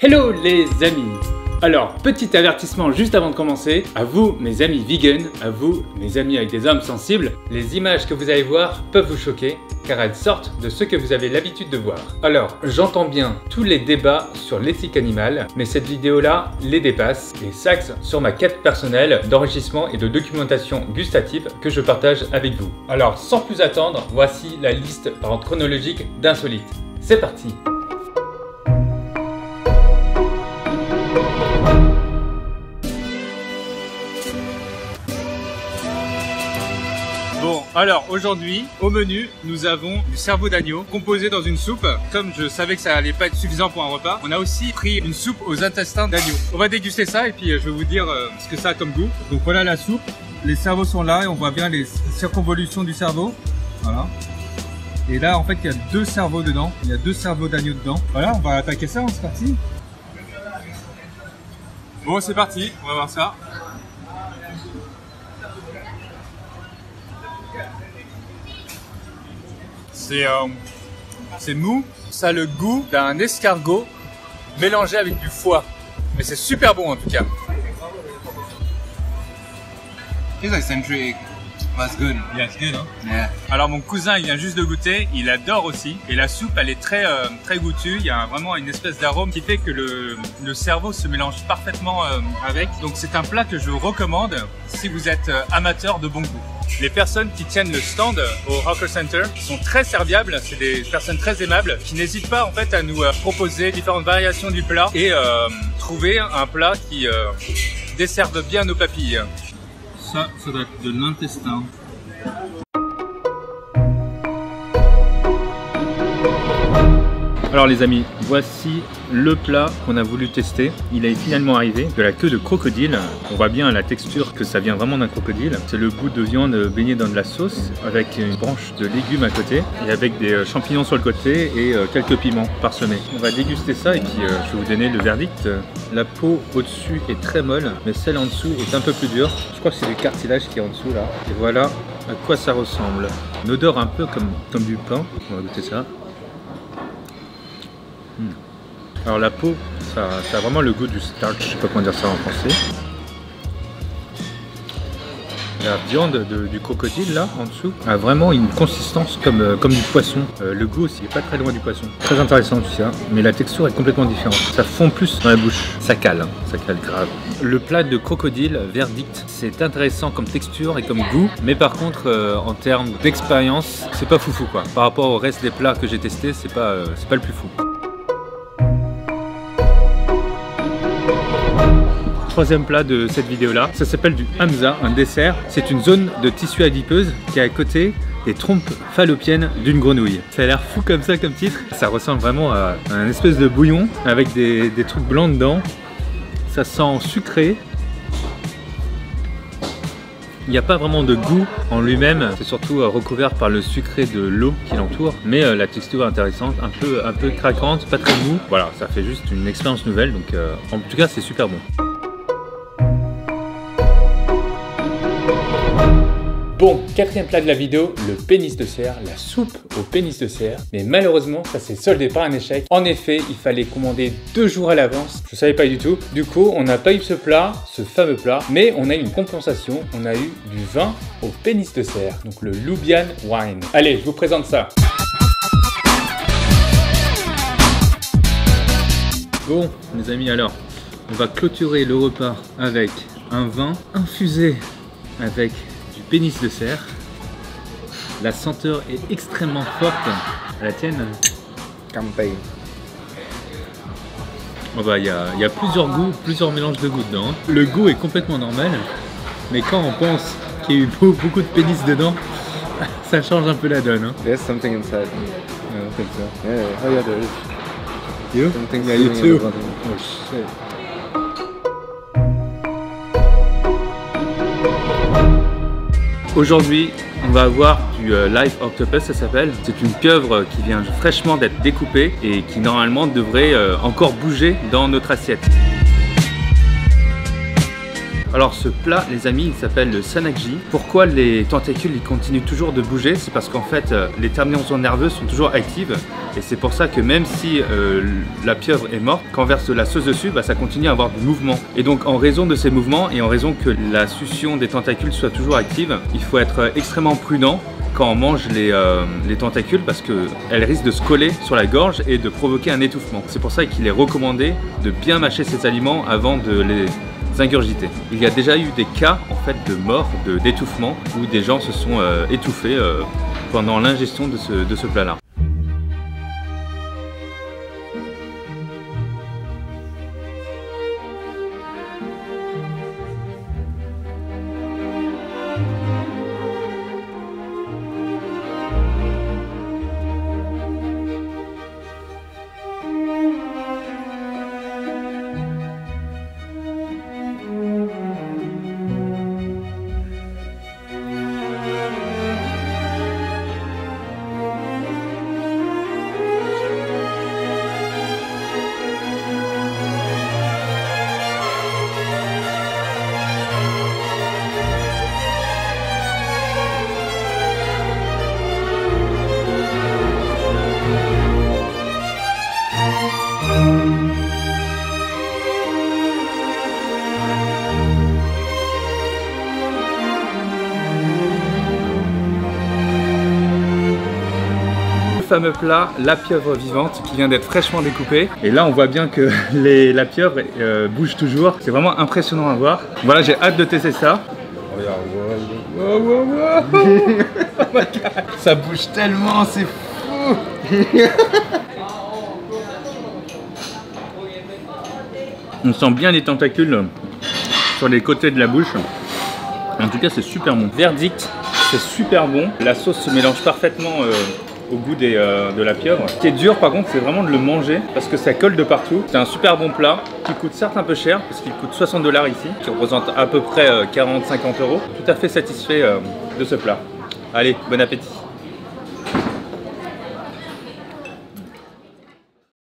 Hello les amis! Alors, petit avertissement juste avant de commencer, à vous mes amis vegans, à vous mes amis avec des âmes sensibles, les images que vous allez voir peuvent vous choquer car elles sortent de ce que vous avez l'habitude de voir. Alors, j'entends bien tous les débats sur l'éthique animale, mais cette vidéo-là les dépasse et s'axe sur ma quête personnelle d'enrichissement et de documentation gustative que je partage avec vous. Alors, sans plus attendre, voici la liste par ordre chronologique d'insolites. C'est parti! Bon, alors aujourd'hui, au menu, nous avons du cerveau d'agneau composé dans une soupe. Comme je savais que ça allait pas être suffisant pour un repas, on a aussi pris une soupe aux intestins d'agneau. On va déguster ça et puis je vais vous dire ce que ça a comme goût. Donc voilà la soupe, les cerveaux sont là et on voit bien les circonvolutions du cerveau. Voilà. Et là, en fait, il y a deux cerveaux dedans. Il y a deux cerveaux d'agneau dedans. Voilà, on va attaquer ça, c'est parti. Bon, c'est parti, on va voir ça. C'est mou, ça a le goût d'un escargot mélangé avec du foie. Mais c'est super bon en tout cas. It's like century. That's good. Yeah, it's good, hein? Yeah. Alors mon cousin il vient juste de goûter, il adore aussi. Et la soupe elle est très goûtue, il y a vraiment une espèce d'arôme qui fait que le cerveau se mélange parfaitement avec. Donc c'est un plat que je vous recommande si vous êtes amateur de bon goût. Les personnes qui tiennent le stand au Hawker Center sont très serviables, c'est des personnes très aimables qui n'hésitent pas en fait à nous proposer différentes variations du plat et trouver un plat qui desserve bien nos papilles. Ça doit être de l'intestin. Alors les amis, voici le plat qu'on a voulu tester. Il est finalement arrivé, de la queue de crocodile. On voit bien la texture que ça vient vraiment d'un crocodile. C'est le bout de viande baignée dans de la sauce avec une branche de légumes à côté et avec des champignons sur le côté et quelques piments parsemés. On va déguster ça et puis je vais vous donner le verdict. La peau au-dessus est très molle, mais celle en dessous est un peu plus dure. Je crois que c'est du cartilage qui est en dessous là. Et voilà à quoi ça ressemble. Une odeur un peu comme du pain. On va goûter ça. Alors la peau, ça a vraiment le goût du starch, je sais pas comment dire ça en français. La viande du crocodile là en dessous a vraiment une consistance comme du poisson. Le goût aussi est pas très loin du poisson. Très intéressant tout ça, mais la texture est complètement différente. Ça fond plus dans la bouche, ça cale grave. Le plat de crocodile, verdict, c'est intéressant comme texture et comme goût, mais par contre en termes d'expérience, c'est pas foufou quoi. Par rapport au reste des plats que j'ai testés, c'est pas le plus fou. Troisième plat de cette vidéo là, ça s'appelle du Hamza, un dessert. C'est une zone de tissu adipeuse qui est à côté des trompes fallopiennes d'une grenouille. Ça a l'air fou comme ça comme titre. Ça ressemble vraiment à un espèce de bouillon avec des trucs blancs dedans. Ça sent sucré. Il n'y a pas vraiment de goût en lui-même, c'est surtout recouvert par le sucré de l'eau qui l'entoure, mais la texture est intéressante, un peu craquante, pas très mou. Voilà, ça fait juste une expérience nouvelle, donc en tout cas c'est super bon. Bon, quatrième plat de la vidéo, le pénis de cerf, la soupe au pénis de cerf. Mais malheureusement, ça s'est soldé par un échec. En effet, il fallait commander 2 jours à l'avance. Je savais pas du tout. Du coup, on n'a pas eu ce plat, ce fameux plat, mais on a eu une compensation. On a eu du vin au pénis de cerf, donc le Lubian Wine. Allez, je vous présente ça. Bon, les amis, alors, on va clôturer le repas avec un vin infusé avec pénis de cerf. La senteur est extrêmement forte. À la tienne? Campagne. Oh bah, il y a plusieurs goûts, plusieurs mélanges de goûts dedans. Le goût est complètement normal, mais quand on pense qu'il y a eu beaucoup de pénis dedans, ça change un peu la donne. Hein. There's something inside. I think so. Yeah. Oh yeah, there is. You? Something Yeah, you swimming too. in the bottom. Oh shit. Aujourd'hui, on va avoir du live octopus, ça s'appelle. C'est une pieuvre qui vient fraîchement d'être découpée et qui normalement devrait encore bouger dans notre assiette. Alors ce plat, les amis, il s'appelle le sanakji. Pourquoi les tentacules ils continuent toujours de bouger? C'est parce qu'en fait les terminaisons nerveuses sont toujours actives et c'est pour ça que même si la pieuvre est morte, quand on verse de la sauce dessus, bah, ça continue à avoir du mouvement. Et donc en raison de ces mouvements et en raison que la succion des tentacules soit toujours active, il faut être extrêmement prudent quand on mange les tentacules parce qu'elles risquent de se coller sur la gorge et de provoquer un étouffement. C'est pour ça qu'il est recommandé de bien mâcher ces aliments avant de les ingurgiter. Il y a déjà eu des cas en fait de mort, d'étouffement, où des gens se sont étouffés pendant l'ingestion de ce plat-là. Fameux plat, la pieuvre vivante qui vient d'être fraîchement découpée. Et là on voit bien que la pieuvre bouge toujours. C'est vraiment impressionnant à voir. Voilà, j'ai hâte de tester ça. Ça bouge tellement, c'est fou. On sent bien les tentacules sur les côtés de la bouche. En tout cas c'est super bon. Verdict, c'est super bon. La sauce se mélange parfaitement au goût de la pieuvre. Ce qui est dur par contre, c'est vraiment de le manger parce que ça colle de partout. C'est un super bon plat qui coûte certes un peu cher parce qu'il coûte 60 $ ici, qui représente à peu près 40-50 €. Tout à fait satisfait de ce plat. Allez, bon appétit.